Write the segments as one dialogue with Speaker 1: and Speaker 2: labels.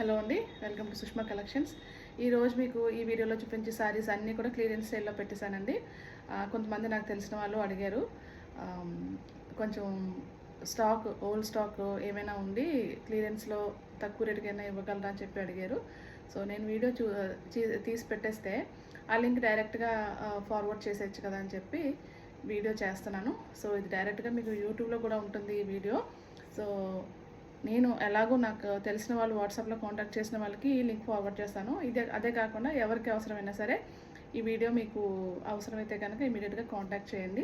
Speaker 1: Hello అండి, welcome to Sushma collections. ఈరోజు మీకు ఈ వీడియోలో చూపించే శారీస్ అన్నీ కూడా క్లియరెన్స్ సేల్లో పెట్టేశానండి. కొంతమంది నాకు తెలిసిన వాళ్ళు అడిగారు, కొంచెం ఓల్డ్ స్టాక్ ఏమైనా ఉండి క్లియరెన్స్లో తక్కువ రేటుకైనా ఇవ్వగలరా అని చెప్పి అడిగారు. సో నేను వీడియో తీసి పెట్టేస్తే ఆ లింక్ డైరెక్ట్గా ఫార్వర్డ్ చేసేయచ్చు కదా అని చెప్పి వీడియో చేస్తున్నాను. సో ఇది డైరెక్ట్గా మీకు యూట్యూబ్లో కూడా ఉంటుంది ఈ వీడియో. సో నేను ఎలాగో నాకు తెలిసిన వాళ్ళు వాట్సాప్లో కాంటాక్ట్ చేసిన వాళ్ళకి ఈ లింక్ ఫార్వర్డ్ చేస్తాను. అదే కాకుండా ఎవరికి అవసరమైనా సరే ఈ వీడియో మీకు అవసరమైతే కనుక ఇమీడియట్గా కాంటాక్ట్ చేయండి.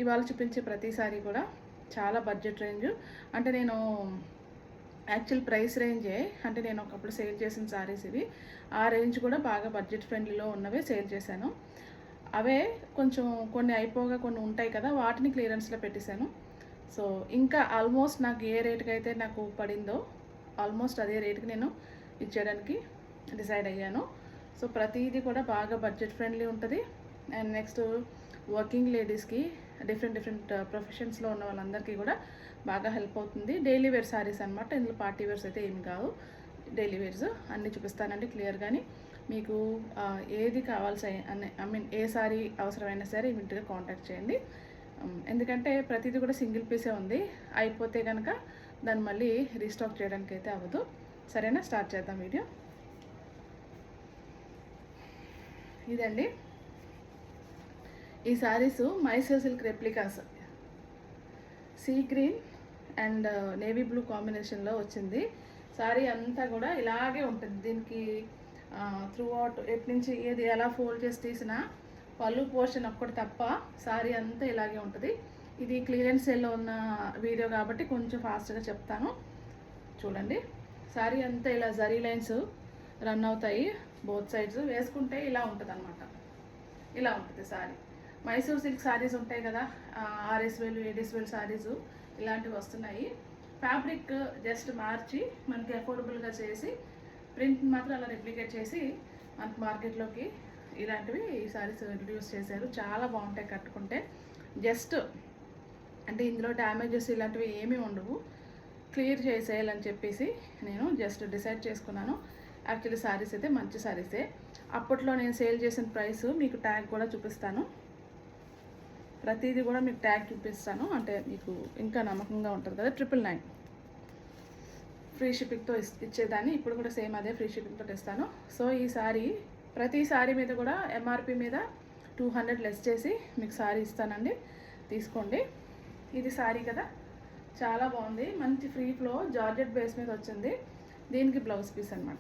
Speaker 1: ఇవాళ చూపించే ప్రతిసారి కూడా చాలా బడ్జెట్ రేంజ్, అంటే నేను యాక్చువల్ ప్రైస్ రేంజే, అంటే నేను ఒకప్పుడు సేల్ చేసిన శారీస్ ఇవి. ఆ రేంజ్ కూడా బాగా బడ్జెట్ ఫ్రెండ్లీలో ఉన్నవే సేల్ చేశాను. అవే కొంచెం కొన్ని అయిపోగా కొన్ని ఉంటాయి కదా, వాటిని క్లియరెన్స్లో పెట్టేశాను. సో ఇంకా ఆల్మోస్ట్ నాకు ఏ రేటుకి అయితే నాకు పడిందో ఆల్మోస్ట్ అదే రేటుకి నేను ఇచ్చేయడానికి డిసైడ్ అయ్యాను. సో ప్రతిదీ కూడా బాగా బడ్జెట్ ఫ్రెండ్లీ ఉంటుంది. అండ్ నెక్స్ట్ వర్కింగ్ లేడీస్కి, డిఫరెంట్ ప్రొఫెషన్స్లో ఉన్న వాళ్ళందరికీ కూడా బాగా హెల్ప్ అవుతుంది. డైలీ వేర్ శారీస్ అనమాట. ఇందులో పార్టీ వేర్స్ అయితే ఏమి కావు, డైలీ వేర్స్ అన్నీ చూపిస్తానండి క్లియర్గాని. మీకు ఏది కావాల్సి ఏ శారీ అవసరమైనా సరే ఇమీడియట్గా కాంటాక్ట్ చేయండి. ఎందుకంటే ప్రతిదీ కూడా సింగిల్ పీసే ఉంది, అయిపోతే కనుక దాన్ని మళ్ళీ రీస్టాక్ చేయడానికి అయితే అవ్వదు. సరేనా, స్టార్ట్ చేద్దాం వీడియో. ఇదండి ఈ saris Mysore silk replicas, sea green and navy blue కాంబినేషన్లో వచ్చింది. శారీ అంతా కూడా ఇలాగే ఉంటుంది. దీనికి త్రూ అవుట్ ఎటు నుంచి ఏది ఎలా ఫోల్డ్ చేసి తీసినా పళ్ళు పోర్షన్ ఒక్కటి తప్ప శారీ అంతా ఇలాగే ఉంటుంది. ఇది క్లియరెన్స్ సేల్లో ఉన్న వీడియో కాబట్టి కొంచెం ఫాస్ట్గా చెప్తాను, చూడండి. శారీ అంతా ఇలా జరీ లైన్స్ రన్ అవుతాయి బోత్ సైడ్స్. వేసుకుంటే ఇలా ఉంటుంది అనమాట, ఇలా ఉంటుంది శారీ. మైసూర్ సిల్క్ శారీస్ ఉంటాయి కదా, RS వేలు ADS వేలు శారీస్ ఇలాంటివి వస్తున్నాయి. ఫ్యాబ్రిక్ జస్ట్ మార్చి మనకి అఫోర్డబుల్గా చేసి ప్రింట్ మాత్రం అలా రెప్లికేట్ చేసి మనకి మార్కెట్లోకి ఇలాంటివి ఈ శారీస్ ఇంట్రడ్యూస్ చేశారు. చాలా బాగుంటాయి కట్టుకుంటే. జస్ట్ అంటే ఇందులో డ్యామేజెస్ ఇలాంటివి ఏమీ ఉండవు, క్లియర్ చేసేయాలని చెప్పేసి నేను జస్ట్ డిసైడ్ చేసుకున్నాను. యాక్చువల్లీ శారీస్ అయితే మంచి శారీసే. అప్పట్లో నేను సేల్ చేసిన ప్రైస్ మీకు ట్యాగ్ కూడా చూపిస్తాను, ప్రతిదీ కూడా మీకు ట్యాగ్ చూపిస్తాను, అంటే మీకు ఇంకా నమ్మకంగా ఉంటుంది కదా. 999 ఫ్రీ షిప్పింగ్తో ఇచ్చేదాన్ని, ఇప్పుడు కూడా సేమ్ అదే ఫ్రీ షిప్పింగ్తో ఇస్తాను. సో ఈ శారీ ప్రతి శారీ మీద కూడా MRP మీద 200 లెస్ చేసి మీకు శారీ ఇస్తానండి, తీసుకోండి. ఇది శారీ కదా, చాలా బాగుంది. మంచి ఫ్రీ ఫ్లో జార్జెట్ బేస్ మీద వచ్చింది. దీనికి బ్లౌజ్ పీస్ అనమాట.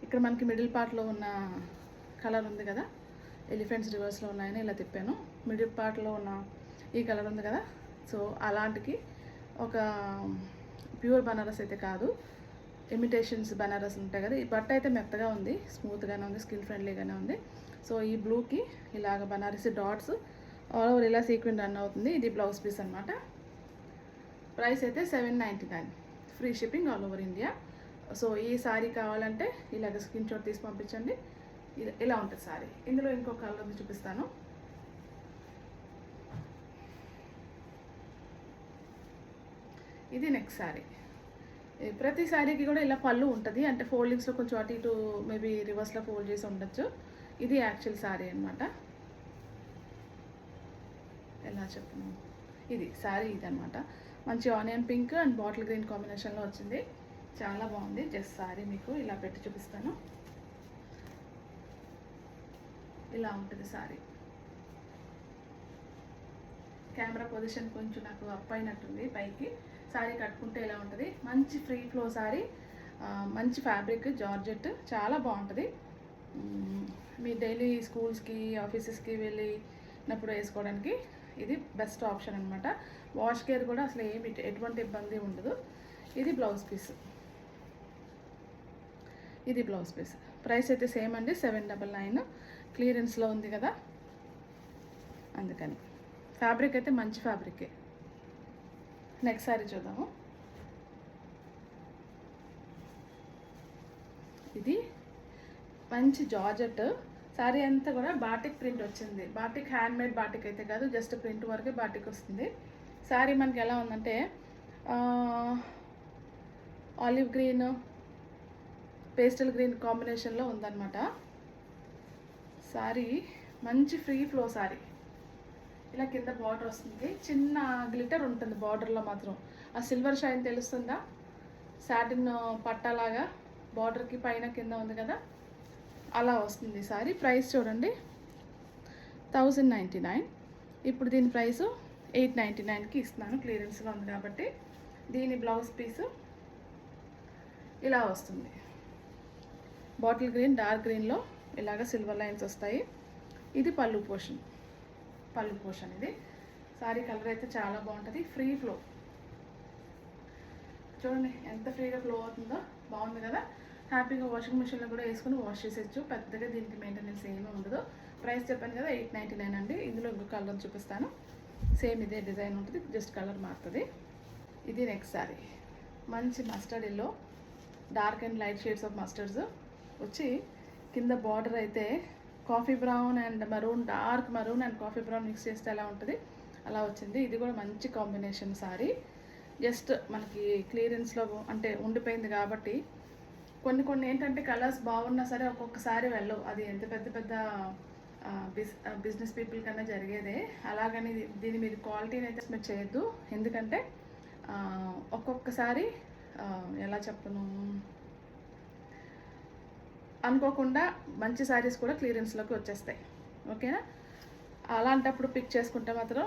Speaker 1: ఇక్కడ మనకి మిడిల్ పార్ట్లో ఉన్న కలర్ ఉంది కదా, ఎలిఫెంట్స్ రివర్స్లో ఉన్నాయని ఇలా తిప్పాను. మిడిల్ పార్ట్లో ఉన్న ఈ కలర్ ఉంది కదా, సో అలాంటికి ఒక ప్యూర్ బనారస్ అయితే కాదు, ఇమిటేషన్స్ బనారస్ ఉంటాయి కదా. ఈ బట్ట అయితే మెత్తగా ఉంది, స్మూత్గానే ఉంది, స్కిన్ ఫ్రెండ్లీగానే ఉంది. సో ఈ బ్లూకి ఇలాగ బనారసి డాట్స్ ఆల్ ఓవర్ ఇలా సీక్వెన్ రన్ అవుతుంది. ఇది బ్లౌజ్ పీస్ అనమాట. ప్రైస్ అయితే 799, free shipping all over India. So ఈ శారీ కావాలంటే ఇలాగ స్క్రీన్ షాట్ తీసి పంపించండి. ఇలా ఉంటుంది శారీ. ఇందులో ఇంకో కలర్ ఉంది, చూపిస్తాను. ఇది నెక్స్ట్ శారీ. ప్రతి శారీకి కూడా ఇలా పళ్ళు ఉంటుంది, అంటే ఫోల్డింగ్స్లో కొంచెం అటు ఇటు మేబీ రివర్స్లో ఫోల్డ్ చేసి ఉండొచ్చు. ఇది యాక్చువల్ శారీ అనమాట. ఎలా చెప్తున్నాను, ఇది శారీ ఇది అనమాట. మంచి onion pink and bottle green కాంబినేషన్లో వచ్చింది, చాలా బాగుంది. జస్ట్ శారీ మీకు ఇలా పెట్టి చూపిస్తాను. ఇలా ఉంటుంది శారీ. కెమెరా పొజిషన్ కొంచెం నాకు అప్ అయినట్టుంది పైకి. శారీ కట్టుకుంటే ఇలా ఉంటుంది. మంచి ఫ్రీ ఫ్లో శారీ, మంచి ఫ్యాబ్రిక్ జార్జెట్, చాలా బాగుంటుంది. మీ డైలీ స్కూల్స్కి ఆఫీసెస్కి వెళ్ళినప్పుడు వేసుకోవడానికి ఇది బెస్ట్ ఆప్షన్ అనమాట. వాష్ కేర్ కూడా అసలు ఎటువంటి ఇబ్బంది ఉండదు. ఇది బ్లౌజ్ పీస్, ఇది బ్లౌజ్ పీస్. ప్రైస్ అయితే సేమ్ అండి, 799. క్లియరెన్స్లో ఉంది కదా అందుకని. ఫ్యాబ్రిక్ అయితే మంచి ఫ్యాబ్రికే. నెక్స్ట్ శారీ చూద్దాము. ఇది మంచి జార్జెట్ శారీ అంతా కూడా బాటిక్ ప్రింట్ వచ్చింది. బాటిక్ హ్యాండ్మేడ్ బాటిక్ అయితే కాదు, జస్ట్ ప్రింట్ వరకే బాటిక్ వస్తుంది. శారీ మనకి ఎలా ఉందంటే ఆలివ్ గ్రీన్, పేస్టల్ గ్రీన్ కాంబినేషన్లో ఉందన్నమాట. సారీ మంచి ఫ్రీ ఫ్లో సారీ. ఇలా కింద బార్డర్ వస్తుంది, చిన్న గ్లిటర్ ఉంటుంది బార్డర్లో మాత్రం. ఆ సిల్వర్ షైన్ తెలుస్తుందా? సాటిన్ పట్టాలాగా బార్డర్కి పైన కింద ఉంది కదా, అలా వస్తుంది సారీ. ప్రైస్ చూడండి 1099. ఇప్పుడు దీని ప్రైసు 899కి ఇస్తున్నాను, క్లియరెన్స్గా ఉంది కాబట్టి. దీని బ్లౌజ్ పీసు ఇలా వస్తుంది, బాటిల్ గ్రీన్ డార్క్ గ్రీన్లో ఇలాగ సిల్వర్ లైన్స్ వస్తాయి. ఇది పళ్ళు పోర్షన్, ఇది సారీ కలర్ అయితే చాలా బాగుంటుంది. ఫ్రీ ఫ్లో చూడండి ఎంత ఫ్రీగా ఫ్లో అవుతుందో, బాగుంది కదా. హ్యాపీగా వాషింగ్ మిషన్లో కూడా వేసుకుని వాష్ చేసేయచ్చు, పెద్దగా దీనికి మెయింటెనెన్స్ ఏమీ ఉండదు. ప్రైస్ చెప్పాను కదా 899 అండి. ఇందులో ఇంకో కలర్ చూపిస్తాను, సేమ్ ఇదే డిజైన్ ఉంటుంది, జస్ట్ కలర్ మారుతుంది. ఇది నెక్స్ట్ సారీ, మంచి mustard yellow, dark and light shades of mustards వచ్చి కింద బార్డర్ అయితే coffee brown and maroon, dark maroon and coffee brown mix చేస్తే ఎలా ఉంటుంది అలా వచ్చింది. ఇది కూడా మంచి కాంబినేషన్ సారీ. జస్ట్ మనకి క్లియరెన్స్లో అంటే ఉండిపోయింది కాబట్టి కొన్ని ఏంటంటే కలర్స్ బాగున్నా సరే ఒక్కొక్కసారి వెళ్ళవు. అది ఎంత పెద్ద బిజినెస్ పీపుల్ కన్నా జరిగేదే. అలాగని దీని మీద క్వాలిటీని అయితే మీరు చేయొద్దు, ఎందుకంటే ఒక్కొక్కసారి ఎలా చెప్పను, అనుకోకుండా మంచి శారీస్ కూడా క్లియరెన్స్లోకి వచ్చేస్తాయి. ఓకేనా? అలాంటప్పుడు పిక్ చేసుకుంటే మాత్రం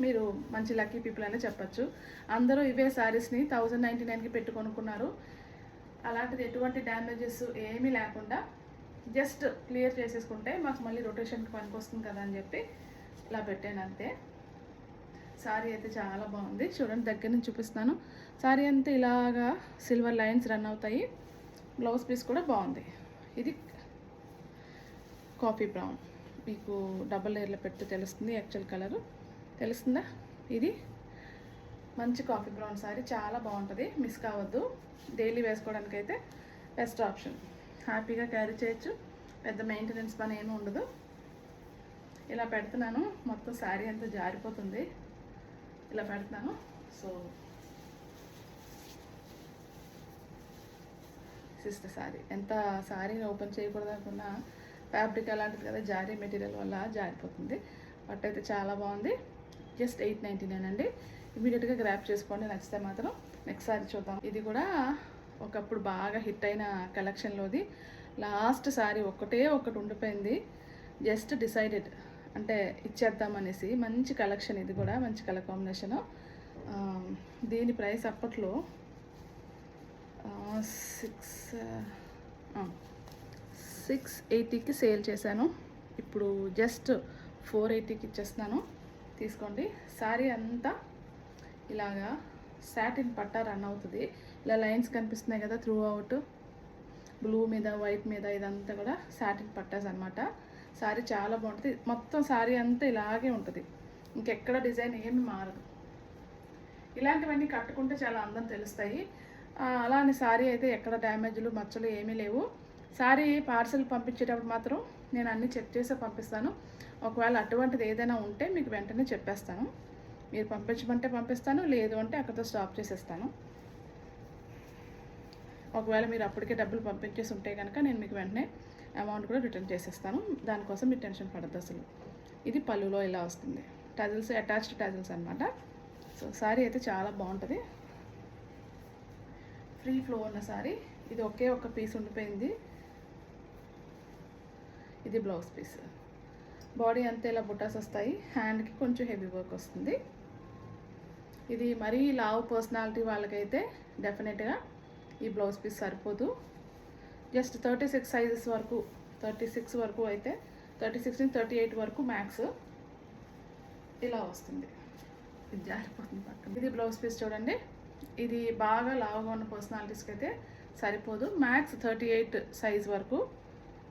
Speaker 1: మీరు మంచి లక్కీ పీపుల్ అనే చెప్పచ్చు. అందరూ ఇవే శారీస్ని 1099కి పెట్టుకొనుక్కున్నారు. అలాంటిది ఎటువంటి డ్యామేజెస్ ఏమీ లేకుండా జస్ట్ క్లియర్ చేసేసుకుంటే మాకు మళ్ళీ రొటేషన్కి పనికి వస్తుంది కదా అని చెప్పి ఇలా పెట్టాను అంతే. సారీ అయితే చాలా బాగుంది, చూడండి దగ్గర నుంచి చూపిస్తున్నాను. సారీ అంతా ఇలాగా సిల్వర్ లైన్స్ రన్ అవుతాయి. బ్లౌజ్ పీస్ కూడా బాగుంది. ఇది కాఫీ బ్రౌన్, మీకు డబల్ లేయర్లో పెడితే తెలుస్తుంది యాక్చువల్ కలరు, తెలుస్తుందా? ఇది మంచి కాఫీ బ్రౌన్ సారీ, చాలా బాగుంటుంది, మిస్ కావద్దు. డైలీ వేసుకోవడానికి అయితే బెస్ట్ ఆప్షన్, హ్యాపీగా క్యారీ చేయొచ్చు, పెద్ద మెయింటెనెన్స్ పని ఏమీ ఉండదు. ఇలా పెడుతున్నాను, మొత్తం శారీ అంతా జారిపోతుంది, ఇలా పెడుతున్నాను. సో సిస్టర్ శారీ, ఎంత శారీని ఓపెన్ చేయకూడదు అనుకున్నా ఫ్యాబ్రిక్ అలాంటిది కదా, జారీ మెటీరియల్ వల్ల జారిపోతుంది. బట్ అయితే చాలా బాగుంది. జస్ట్ 899 అండి. ఇమీడియట్గా గ్రాప్ చేసుకోండి, నచ్చితే మాత్రం. నెక్స్ట్ సారీ చూద్దాం. ఇది కూడా ఒకప్పుడు బాగా హిట్ అయిన కలెక్షన్లోది. లాస్ట్ సారీ ఒకటి ఉండిపోయింది, జస్ట్ డిసైడెడ్ అంటే ఇచ్చేద్దామనేసి. మంచి కలెక్షన్, ఇది కూడా మంచి కలర్ కాంబినేషను. దీని ప్రైస్ అప్పట్లో 680కి సేల్ చేశాను, ఇప్పుడు జస్ట్ 480కి ఇచ్చేస్తున్నాను, తీసుకోండి. శారీ అంతా ఇలాగా సాటిన్ పట్టా రన్ అవుతుంది. ఇలా లైన్స్ కనిపిస్తున్నాయి కదా త్రూ అవుట్, బ్లూ మీద వైట్ మీద, ఇదంతా కూడా సాటిన్ పట్టాస్ అనమాట. శారీ చాలా బాగుంటుంది, మొత్తం శారీ అంతా ఇలాగే ఉంటుంది, ఇంకెక్కడ డిజైన్ ఏమి మారదు. ఇలాంటివన్నీ కట్టుకుంటే చాలా అందం తెలుస్తాయి. అలానే శారీ అయితే ఎక్కడ డ్యామేజ్లు మచ్చలు ఏమీ లేవు. శారీ పార్సల్ పంపించేటప్పుడు మాత్రం నేను అన్నీ చెక్ చేసి పంపిస్తాను. ఒకవేళ అటువంటిది ఏదైనా ఉంటే మీకు వెంటనే చెప్పేస్తాను. మీరు పంపించమంటే పంపిస్తాను, లేదు అంటే అక్కడితో స్టాప్ చేసేస్తాను. ఒకవేళ మీరు అప్పటికే డబ్బులు పంపించేసి ఉంటే కనుక నేను మీకు వెంటనే అమౌంట్ కూడా రిటర్న్ చేసేస్తాను, దానికోసం మీరు టెన్షన్ పడద్దు అసలు. ఇది పళ్ళులో ఇలా వస్తుంది, టజిల్స్, అటాచ్డ్ టజిల్స్ అనమాట. సో శారీ అయితే చాలా బాగుంటుంది, ఫ్రీ ఫ్లో ఉన్న శారీ. ఇది ఒకే ఒక పీస్ ఉండిపోయింది. ఇది బ్లౌజ్ పీస్, బాడీ అంతా ఇలా బుటాస్ వస్తాయి, హ్యాండ్కి కొంచెం హెవీ వర్క్ వస్తుంది. ఇది మరీ లావ్ పర్సనాలిటీ వాళ్ళకైతే డెఫినెట్గా ఈ బ్లౌజ్ పీస్ సరిపోదు. జస్ట్ 36 సైజెస్ వరకు, 36 వరకు అయితే 36 నుంచి 38 వరకు మ్యాక్స్ ఇలా వస్తుంది. ఇది జారిపోతుంది పక్కన. ఇది బ్లౌజ్ పీస్ చూడండి, ఇది బాగా లావుగా ఉన్న పర్సనాలిటీస్కి అయితే సరిపోదు. మ్యాక్స్ 38 సైజ్ వరకు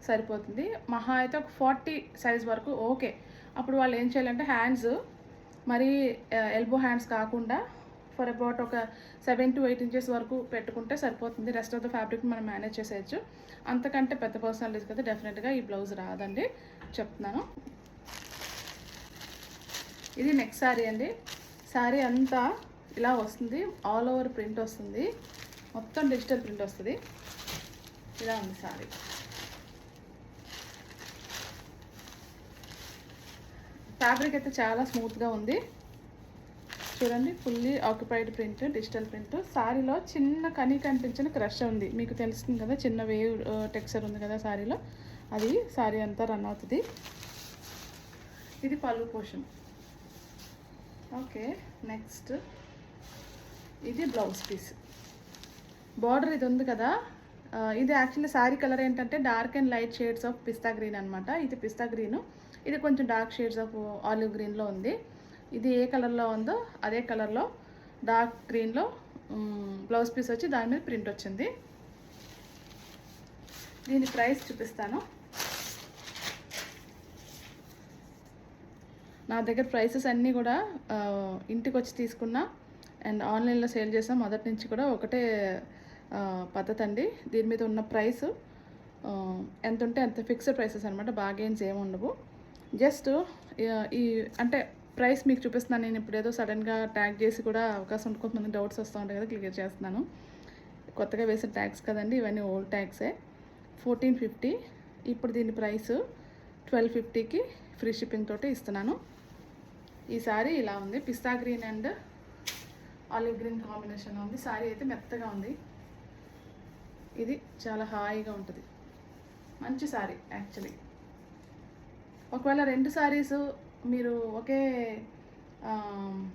Speaker 1: సరిపోతుంది, మహా అయితే ఒక 40 సైజ్ వరకు ఓకే. అప్పుడు వాళ్ళు ఏం చేయాలంటే హ్యాండ్స్ మరి ఎల్బో హ్యాండ్స్ కాకుండా ఫర్ అబౌట్ ఒక 7 to 8 ఇంచెస్ వరకు పెట్టుకుంటే సరిపోతుంది. రెస్ట్ ఆఫ్ ద ఫ్యాబ్రిక్ మనం మేనేజ్ చేసేయచ్చు. అంతకంటే పెద్ద పర్సనాలిటీస్కి అయితే డెఫినెట్గా ఈ బ్లౌజ్ రాదండి, చెప్తున్నాను. ఇది నెక్స్ట్ శారీ అండి. శారీ అంతా ఇలా వస్తుంది, ఆల్ ఓవర్ ప్రింట్ వస్తుంది. మొత్తం డిజిటల్ ప్రింట్ వస్తుంది. ఇలా ఉంది సారీ. ఫ్యాబ్రిక్ అయితే చాలా స్మూత్గా ఉంది చూడండి. Fully occupied print, digital print. సారీలో చిన్న కనీ కనిపించిన క్రష్ ఉంది, మీకు తెలుస్తుంది కదా, చిన్న వేవ్ టెక్స్చర్ ఉంది కదా సారీలో, అది సారీ అంతా రన్ అవుతుంది. ఇది పళ్ళు పోర్షన్. ఓకే, నెక్స్ట్ ఇది బ్లౌజ్ పీస్. బార్డర్ ఇది ఉంది కదా, ఇది యాక్చువల్లీ శారీ కలర్ ఏంటంటే dark and light shades of pista green అనమాట. ఇది పిస్తా గ్రీను, ఇది కొంచెం డార్క్ షేడ్స్ ఆఫ్ ఆలివ్ గ్రీన్లో ఉంది. ఇది ఏ కలర్లో ఉందో అదే కలర్లో డార్క్ గ్రీన్లో బ్లౌజ్ పీస్ వచ్చి దాని మీద ప్రింట్ వచ్చింది. దీని ప్రైస్ చూపిస్తాను. నా దగ్గర ప్రైసెస్ అన్నీ కూడా ఇంటికి వచ్చి తీసుకున్నా అండ్ ఆన్లైన్లో సేల్ చేసాం. మొదటి నుంచి కూడా ఒకటే పద్ధతి అండి. దీని మీద ఉన్న ప్రైస్ ఎంత ఉంటే అంత ఫిక్స్డ్ ప్రైసెస్ అనమాట, బార్గెయిన్స్ ఏమి ఉండవు. జస్ట్ ఈ అంటే ప్రైస్ మీకు చూపిస్తున్నాను. నేను ఇప్పుడు ఏదో సడన్గా ట్యాగ్ చేసి కూడా అవకాశం ఉంటుంది, కొంతమంది డౌట్స్ వస్తూ ఉంటాయి కదా, క్లియర్ చేస్తున్నాను. కొత్తగా వేసిన ట్యాగ్స్ కదండి, ఇవన్నీ ఓల్డ్ ట్యాగ్సే. 1450. ఇప్పుడు దీని ప్రైస్ 1250కి ఫ్రీ షిప్పింగ్ తోటి ఇస్తున్నాను. ఈ సారీ ఇలా ఉంది, pista green and olive green combination ఉంది. సారీ అయితే మెత్తగా ఉంది, ఇది చాలా హాయిగా ఉంటుంది. మంచి సారీ యాక్చువల్లీ. ఒకవేళ రెండు సారీస్ మీరు ఒకే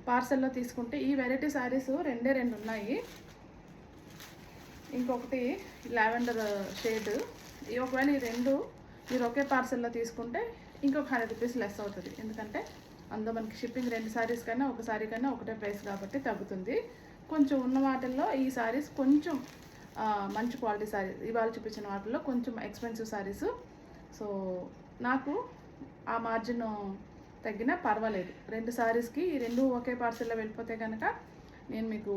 Speaker 1: పార్సల్లో తీసుకుంటే, ఈ వెరైటీ సారీస్ రెండు ఉన్నాయి. ఇంకొకటి లావెండర్ షేడ్. ఒకవేళ ఈ రెండు మీరు ఒకే పార్సల్లో తీసుకుంటే ఇంకొక 100 రూపీస్ లెస్ అవుతుంది. ఎందుకంటే అందులో మనకి షిప్పింగ్ రెండు సారీస్ కన్నా ఒక సారీ కన్నా ఒకటే ప్రైస్ కాబట్టి తగ్గుతుంది. కొంచెం ఉన్న వాటిల్లో ఈ సారీస్ కొంచెం మంచి క్వాలిటీ సారీస్, ఇవాళ చూపించిన వాటిల్లో కొంచెం ఎక్స్పెన్సివ్ సారీస్. సో నాకు ఆ మార్జిన్ తగ్గినా పర్వాలేదు. రెండు సారీస్కి ఈ రెండు ఒకే పార్సల్లో వెళ్ళిపోతే కనుక నేను మీకు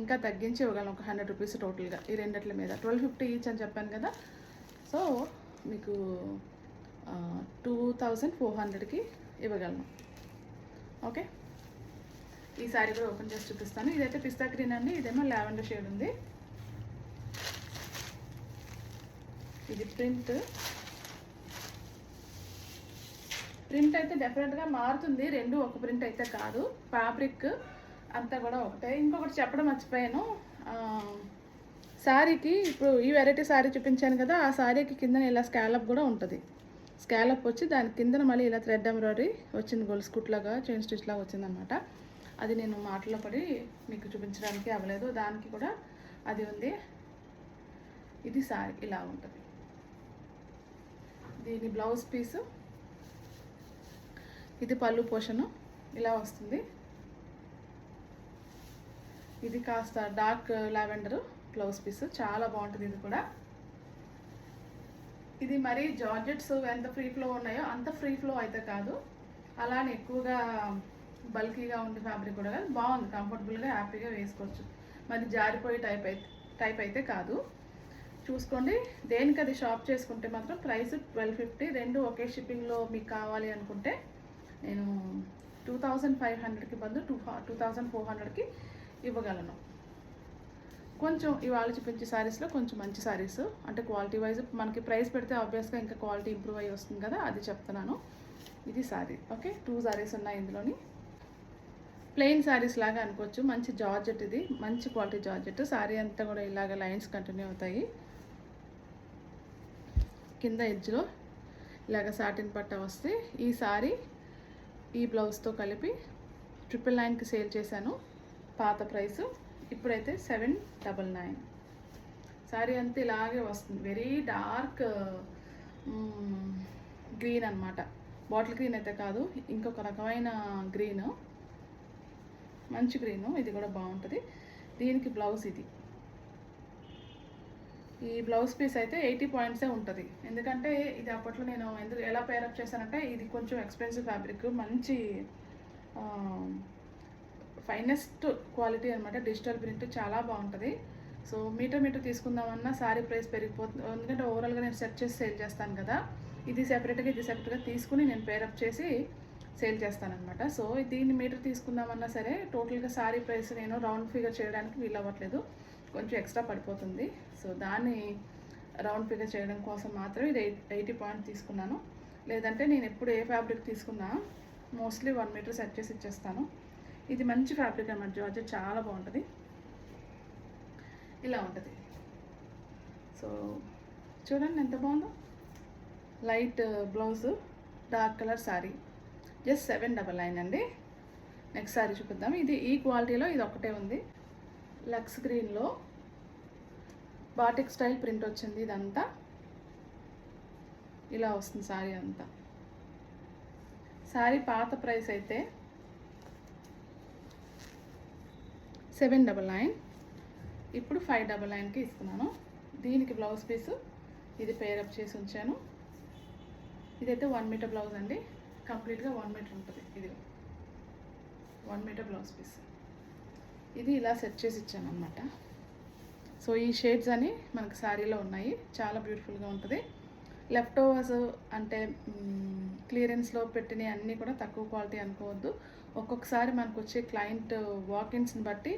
Speaker 1: ఇంకా తగ్గించి ఇవ్వగలను, ఒక 100 రూపీస్ టోటల్గా ఈ రెండిట్ల మీద. 1250 ఈచ్ అని చెప్పాను కదా, సో మీకు 2400కి ఇవ్వగలను. ఓకే, ఈ సారీ కూడా ఓపెన్ చేసి చూపిస్తాను. ఇదైతే పిస్తా గ్రీన్ అండి, ఇదేమో లావెండర్ షేడ్ ఉంది. ఇది ప్రింట్ అయితే డెఫినెట్గా మారుతుంది, రెండు ఒక ప్రింట్ అయితే కాదు. ఫ్యాబ్రిక్ అంతా కూడా ఒకటే. ఇంకొకటి చెప్పడం మర్చిపోయాను, శారీకి ఇప్పుడు ఈ వెరైటీ శారీ చూపించాను కదా, ఆ శారీకి కింద ఇలా స్కాలప్ కూడా ఉంటుంది. స్కాలప్ వచ్చి దాని కిందన మళ్ళీ ఇలా థ్రెడ్ ఎంబ్రాయిడరీ వచ్చింది, గోల్డ్ స్కుట్లాగా చైన్ స్టిచ్ లాగా వచ్చిందనమాట. అది నేను మాటల్లో పడి మీకు చూపించడానికి అవ్వలేదు, దానికి కూడా అది ఉంది. ఇది శారీ ఇలా ఉంటుంది. దీని బ్లౌజ్ పీసు, ఇది పళ్ళు పోషను ఇలా వస్తుంది. ఇది కాస్త డార్క్ లావెండర్ బ్లౌజ్ పీస్, చాలా బాగుంటుంది ఇది కూడా. ఇది మరి జార్జెట్స్ ఎంత ఫ్రీ ఫ్లో ఉన్నాయో అంత ఫ్రీ ఫ్లో అయితే కాదు, అలానే ఎక్కువగా బల్కీగా ఉండే ఫ్యాబ్రిక్ కూడా కాదు, బాగుంది, కంఫర్టబుల్గా హ్యాపీగా వేసుకోవచ్చు. మరి జారిపోయే టైప్ అయితే కాదు. చూసుకోండి, దేనికి అది షాప్ చేసుకుంటే మాత్రం ప్రైస్ 1250. రెండు ఒకే షిప్పింగ్లో మీకు కావాలి అనుకుంటే నేను 2500కి బదులు 2400కి ఇవ్వగలను. కొంచెం ఇవాళ చూపించే శారీస్లో కొంచెం మంచి శారీస్ అంటే క్వాలిటీ వైజ్ మనకి ప్రైస్ పెడితే ఆబ్వియస్గా ఇంకా క్వాలిటీ ఇంప్రూవ్ అయ్యి వస్తుంది కదా, అది చెప్తున్నాను. ఇది శారీ. ఓకే, 2 శారీస్ ఉన్నాయి ఇందులోని. ప్లెయిన్ శారీస్ లాగా అనుకోవచ్చు, మంచి జార్జెట్, ఇది మంచి క్వాలిటీ జార్జెట్. శారీ అంతా కూడా ఇలాగ లైన్స్ కంటిన్యూ అవుతాయి. కింద ఎడ్జ్లో ఇలాగ సాటిన్ పట్ట వస్తే ఈ శారీ ఈ బ్లౌజ్తో కలిపి 999కి సేల్ చేశాను పాత ప్రైసు. ఇప్పుడైతే 799. శారీ అంతా ఇలాగే వస్తుంది, వెరీ డార్క్ గ్రీన్ అనమాట. బాటిల్ గ్రీన్ అయితే కాదు, ఇంకొక రకమైన గ్రీను, మంచి గ్రీను. ఇది కూడా బాగుంటుంది. దీనికి బ్లౌజ్ ఇది. ఈ బ్లౌజ్ పీస్ అయితే 80 పాయింట్సే ఉంటుంది. ఎందుకంటే ఇది అప్పట్లో నేను ఎలా పేరప్ చేశానంటే, ఇది కొంచెం ఎక్స్పెన్సివ్ ఫ్యాబ్రిక్, మంచి ఫైనెస్ట్ క్వాలిటీ అనమాట. డిజిటల్ ప్రింట్ చాలా బాగుంటుంది. సో మీటర్ తీసుకుందామన్నా శారీ ప్రైస్ పెరిగిపోతుంది, ఎందుకంటే ఓవరాల్గా నేను సెట్ చేసి సేల్ చేస్తాను కదా. ఇది సెపరేట్గా తీసుకుని నేను పేరప్ చేసి సేల్ చేస్తానన్నమాట. సో దీన్ని మీటర్ తీసుకుందామన్నా సరే టోటల్గా శారీ ప్రైస్ నేను రౌండ్ ఫిగర్ చేయడానికి వీలు అవ్వట్లేదు. కొంచెం ఎక్స్ట్రా పడిపోతుంది. సో దాన్ని రౌండ్ ఫిగర్ చేయడం కోసం మాత్రం ఇది 80 పాయింట్ తీసుకున్నాను. లేదంటే నేను ఎప్పుడు ఏ ఫ్యాబ్రిక్ తీసుకున్నా మోస్ట్లీ 1 మీటర్ సెట్ చేసి ఇచ్చేస్తాను. ఇది మంచి ఫ్యాబ్రిక్ అన్నమాట, జార్జెట్ చాలా బాగుంటుంది. ఇలా ఉంటుంది. సో చూడండి ఎంత బాగుందో. Light blouse, dark colour sari, just 799 అండి. నెక్స్ట్ శారీ చూపిద్దాం. ఇది ఈ క్వాలిటీలో ఇది ఒకటే ఉంది. లక్స్ గ్రీన్లో బాటిక్ స్టైల్ ప్రింట్ వచ్చింది. ఇదంతా ఇలా వస్తుంది శారీ అంతా. శారీ పాత ప్రైస్ అయితే 799, ఇప్పుడు 599కి ఇస్తున్నాను. దీనికి బ్లౌజ్ పీసు ఇది పేరప్ చేసి ఉంచాను. ఇదైతే 1 మీటర్ బ్లౌజ్ అండి, కంప్లీట్గా 1 మీటర్ ఉంటుంది. ఇది 1 మీటర్ బ్లౌజ్ పీస్. ఇది ఇలా సెట్ చేసి ఇచ్చాను అనమాట. సో ఈ షేడ్స్ అని మనకు శారీలో ఉన్నాయి, చాలా బ్యూటిఫుల్గా ఉంటుంది. లెఫ్ట్ ఓవర్స్ అంటే క్లియరెన్స్లో పెట్టినవి అన్నీ కూడా తక్కువ క్వాలిటీ అనుకోవద్దు. ఒక్కొక్కసారి మనకు వచ్చే క్లయింట్ వాకిన్స్ని బట్టి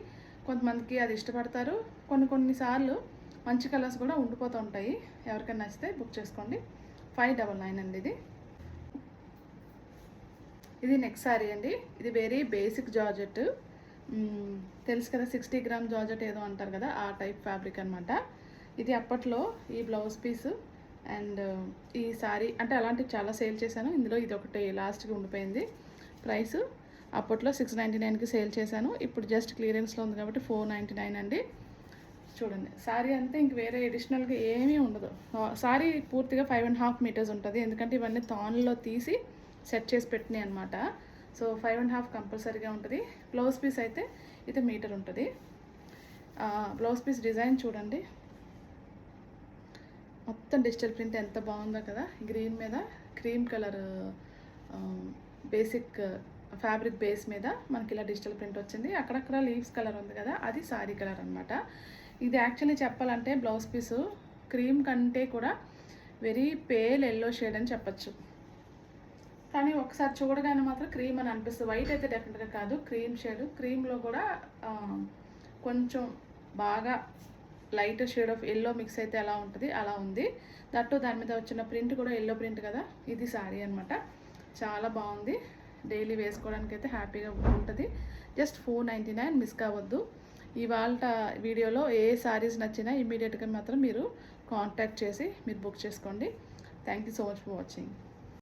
Speaker 1: కొంతమందికి అది ఇష్టపడతారు. కొన్నిసార్లు మంచి కలర్స్ కూడా ఉండిపోతూ ఉంటాయి. ఎవరికైనా నచ్చితే బుక్ చేసుకోండి. 599 అండి. ఇది నెక్స్ట్ శారీ అండి. ఇది వెరీ బేసిక్ జార్జెట్, తెలుసు కదా, 60 గ్రామ్ జార్జెట్ ఏదో అంటారు కదా, ఆ టైప్ ఫ్యాబ్రిక్ అనమాట. ఇది అప్పట్లో ఈ బ్లౌజ్ పీసు అండ్ ఈ శారీ అంటే అలాంటివి చాలా సేల్ చేశాను. ఇందులో ఇది ఒకటి లాస్ట్గా ఉండిపోయింది. ప్రైస్ అప్పట్లో 699కి సేల్ చేశాను. ఇప్పుడు జస్ట్ క్లియరెన్స్లో ఉంది కాబట్టి 499 అండి. చూడండి శారీ అంతే, ఇంక వేరే ఎడిషనల్గా ఏమీ ఉండదు. శారీ పూర్తిగా 5.5 మీటర్స్ ఉంటుంది, ఎందుకంటే ఇవన్నీ తాన్లో తీసి సెట్ చేసి పెట్టినాయి అనమాట. సో 5.5 కంపల్సరీగా ఉంటుంది. బ్లౌజ్ పీస్ అయితే ఇది మీటర్ ఉంటుంది. బ్లౌజ్ పీస్ డిజైన్ చూడండి, మొత్తం డిజిటల్ ప్రింట్ ఎంత బాగుందో కదా. గ్రీన్ మీద cream colour basic fabric base మీద మనకి ఇలా డిజిటల్ ప్రింట్ వచ్చింది. అక్కడక్కడ లీవ్స్ కలర్ ఉంది కదా, అది సారీ కలర్ అనమాట. ఇది యాక్చువల్లీ చెప్పాలంటే బ్లౌజ్ పీసు క్రీమ్ కంటే కూడా వెరీ పేల్ ఎల్లో షేడ్ అని చెప్పచ్చు. కానీ ఒకసారి చూడగానే మాత్రం క్రీమ్ అని అనిపిస్తుంది. వైట్ అయితే డెఫినెట్గా కాదు, క్రీమ్ షేడ్. క్రీమ్లో కూడా కొంచెం బాగా light shade of yellow mix అయితే ఎలా ఉంటుంది అలా ఉంది. దట్టు దాని మీద వచ్చిన ప్రింట్ కూడా ఎల్లో ప్రింట్ కదా. ఇది శారీ అనమాట, చాలా బాగుంది. డైలీ వేసుకోవడానికి అయితే హ్యాపీగా ఉంటుంది. జస్ట్ 499, మిస్ కావద్దు. ఇవాళ వీడియోలో ఏ శారీస్ నచ్చినా ఇమీడియట్గా మాత్రం మీరు కాంటాక్ట్ చేసి మీరు బుక్ చేసుకోండి. Thank you so much for watching.